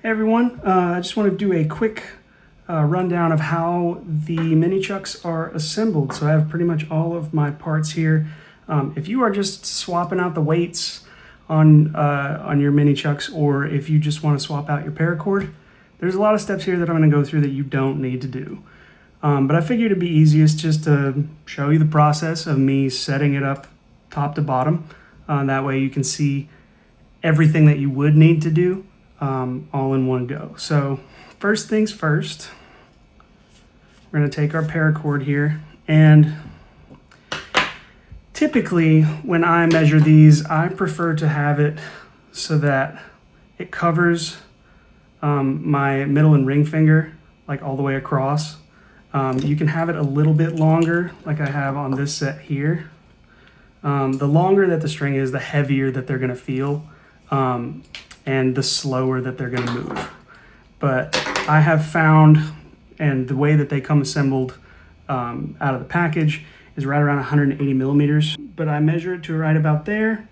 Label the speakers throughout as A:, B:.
A: Hey everyone, I just want to do a quick rundown of how the mini chucks are assembled. So I have pretty much all of my parts here. If you are just swapping out the weights on your mini chucks, or if you just want to swap out your paracord, there's a lot of steps here that I'm going to go through that you don't need to do. But I figured it'd be easiest just to show you the process of me setting it up top to bottom. That way you can see everything that you would need to do all in one go. So first things first, we're going to take our paracord here, and typically when I measure these, I prefer to have it so that it covers my middle and ring finger, like all the way across. You can have it a little bit longer, like I have on this set here. The longer that the string is, the heavier that they're going to feel, and the slower that they're going to move. But I have found, and the way that they come assembled out of the package is right around 180 millimeters. But I measure it to right about there,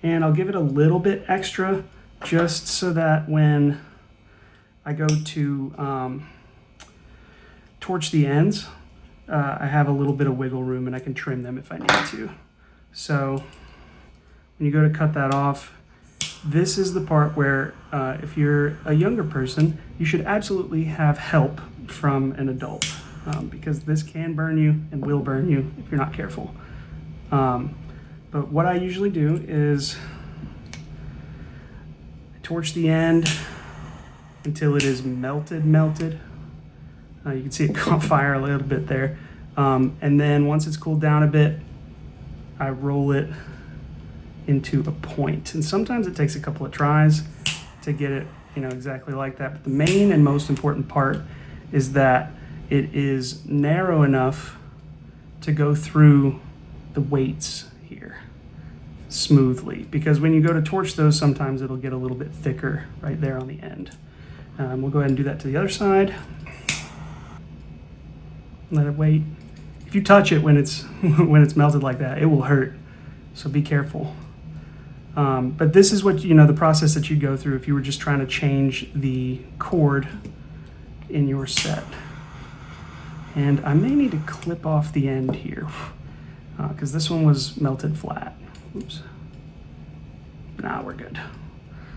A: and I'll give it a little bit extra just so that when I go to torch the ends, I have a little bit of wiggle room and I can trim them if I need to. So when you go to cut that off, this is the part where if you're a younger person, you should absolutely have help from an adult, because this can burn you and will burn you if you're not careful. But what I usually do is torch the end until it is melted. You can see it caught fire a little bit there. And then once it's cooled down a bit, I roll it into a point. And sometimes it takes a couple of tries to get it, exactly like that. But the main and most important part is that it is narrow enough to go through the weights here smoothly. Because when you go to torch those, sometimes it'll get a little bit thicker right there on the end. We'll go ahead and do that to the other side. Let it wait. If you touch it when it's melted like that, it will hurt. So be careful. But this is what, the process that you go through if you were just trying to change the cord in your set. And I may need to clip off the end here because this one was melted flat. Oops. Nah, we're good.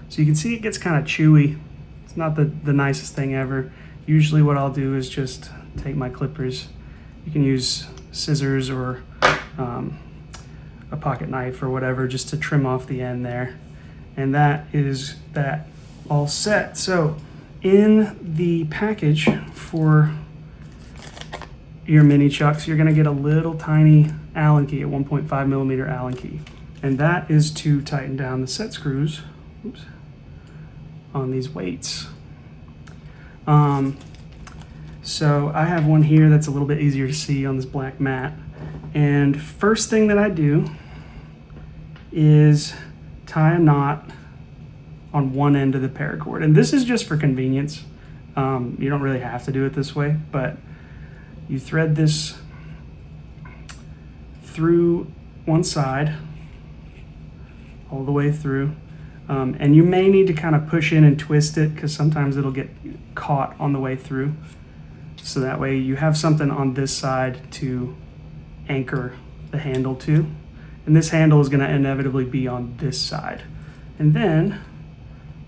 A: So you can see it gets kind of chewy. It's not the nicest thing ever. Usually what I'll do is just take my clippers. You can use scissors or a pocket knife or whatever just to trim off the end there. And that is that all set. So in the package for your mini chucks, you're gonna get a little tiny Allen key, a 1.5 millimeter Allen key. And that is to tighten down the set screws, oops, on these weights. So I have one here that's a little bit easier to see on this black mat. And first thing that I do is tie a knot on one end of the paracord. And this is just for convenience. You don't really have to do it this way, but you thread this through one side all the way through. And you may need to kind of push in and twist it because sometimes it'll get caught on the way through. So that way you have something on this side to anchor the handle to. And this handle is going to inevitably be on this side. And then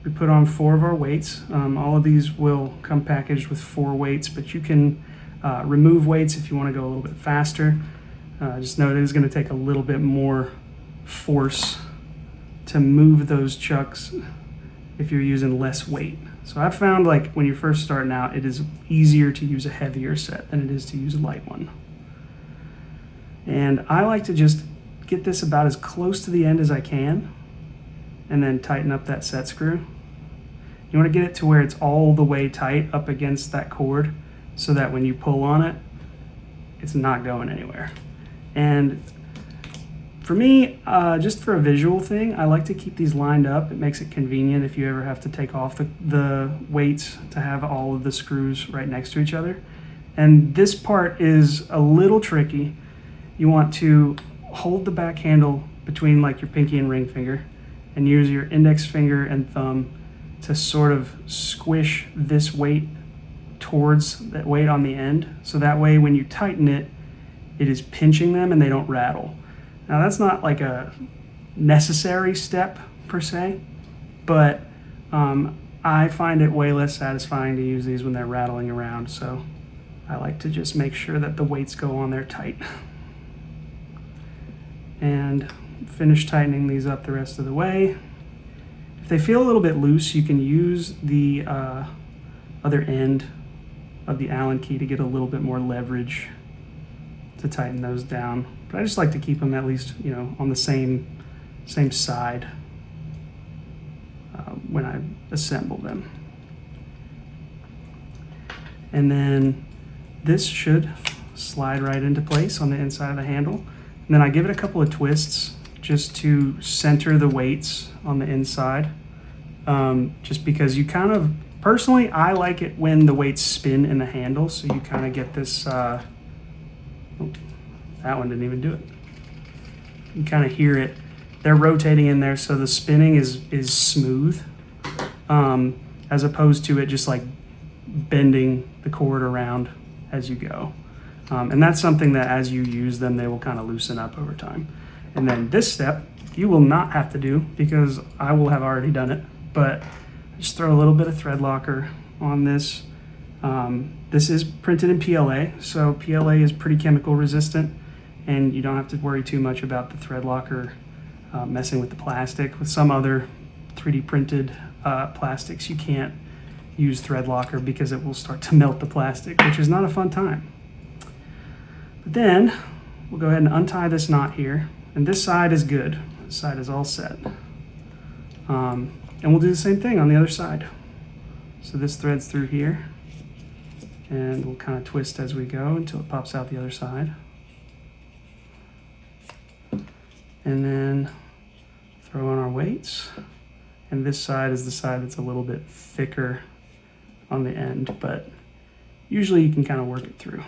A: we put on 4 of our weights. All of these will come packaged with 4 weights, but you can remove weights if you want to go a little bit faster. Just know it is going to take a little bit more force to move those chucks if you're using less weight. So I've found, like, when you're first starting out, it is easier to use a heavier set than it is to use a light one. And I like to just get this about as close to the end as I can and then tighten up that set screw. You want to get it to where it's all the way tight up against that cord so that when you pull on it, it's not going anywhere. And for me, just for a visual thing, I like to keep these lined up. It makes it convenient if you ever have to take off the weights to have all of the screws right next to each other. And this part is a little tricky. You want to hold the back handle between like your pinky and ring finger and use your index finger and thumb to sort of squish this weight towards that weight on the end. So that way when you tighten it, it is pinching them and they don't rattle. Now that's not like a necessary step per se, but I find it way less satisfying to use these when they're rattling around. So I like to just make sure that the weights go on there tight. And finish tightening these up the rest of the way. If they feel a little bit loose, you can use the other end of the Allen key to get a little bit more leverage to tighten those down. But I just like to keep them at least, you know, on the same side when I assemble them. And then this should slide right into place on the inside of the handle. And then I give it a couple of twists just to center the weights on the inside. Just because you kind of, personally, I like it when the weights spin in the handle, so you kind of get this, oh, that one didn't even do it. You kind of hear it. They're rotating in there, so the spinning is smooth, as opposed to it just like bending the cord around as you go. And that's something that as you use them, they will kind of loosen up over time. And then this step, you will not have to do because I will have already done it, but just throw a little bit of thread locker on this. This is printed in PLA, so PLA is pretty chemical resistant, and you don't have to worry too much about the thread locker messing with the plastic. With some other 3D printed plastics, you can't use thread locker because it will start to melt the plastic, which is not a fun time. But then we'll go ahead and untie this knot here, and this side is good. This side is all set. And we'll do the same thing on the other side. So this threads through here, and we'll kind of twist as we go until it pops out the other side. And then throw on our weights. And this side is the side that's a little bit thicker on the end, but usually you can kind of work it through.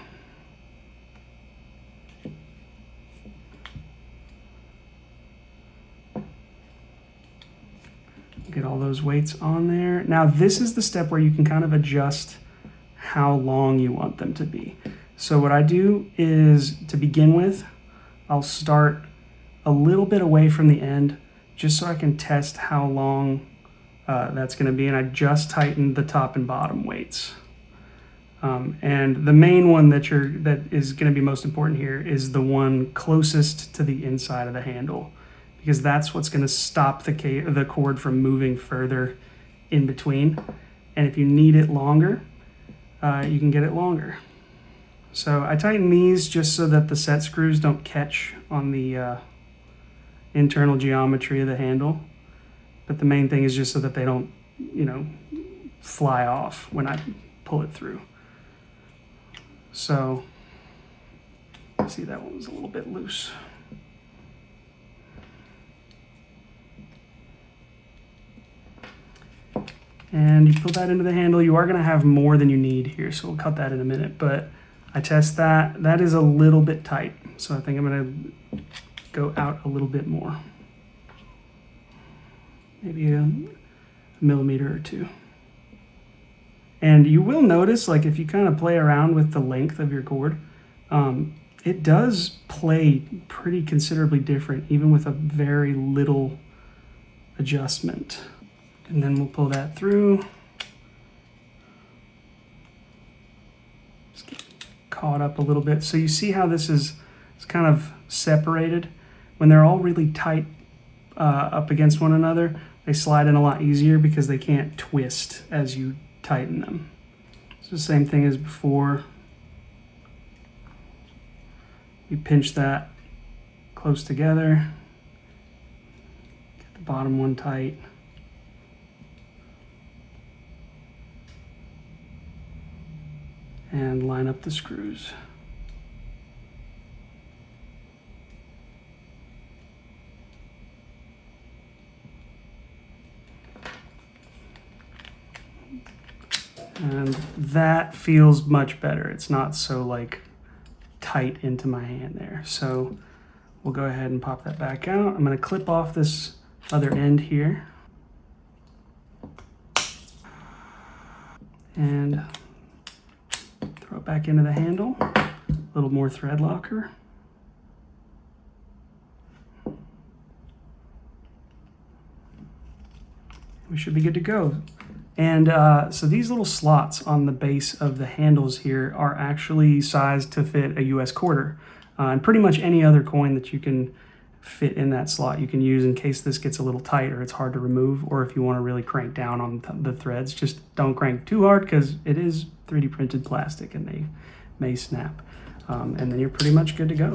A: Get all those weights on there. Now this is the step where you can kind of adjust how long you want them to be. So what I do is, to begin with, I'll start a little bit away from the end just so I can test how long that's going to be, and I just tightened the top and bottom weights. And the main one that is going to be most important here is the one closest to the inside of the handle, because that's what's going to stop the cord from moving further in between. And if you need it longer, you can get it longer. So I tighten these just so that the set screws don't catch on the internal geometry of the handle. But the main thing is just so that they don't, you know, fly off when I pull it through. So, see, that one was a little bit loose. And you put that into the handle. You are going to have more than you need here, so we'll cut that in a minute. But I test that. That is a little bit tight, so I think I'm going to go out a little bit more. Maybe a millimeter or two. And you will notice, like, if you kind of play around with the length of your cord, it does play pretty considerably different, even with a very little adjustment. And then we'll pull that through. Just get caught up a little bit. So you see how this is kind of separated? When they're all really tight up against one another, they slide in a lot easier because they can't twist as you tighten them. It's the same thing as before. You pinch that close together. Get the bottom one tight. And line up the screws. And that feels much better. It's not so like tight into my hand there. So we'll go ahead and pop that back out. I'm going to clip off this other end here. and throw it back into the handle. A little more thread locker. We should be good to go. And so these little slots on the base of the handles here are actually sized to fit a US quarter. And pretty much any other coin that you can fit in that slot you can use in case this gets a little tight or it's hard to remove, or if you want to really crank down on the threads. Just don't crank too hard because it is 3D printed plastic and they may snap. And then you're pretty much good to go.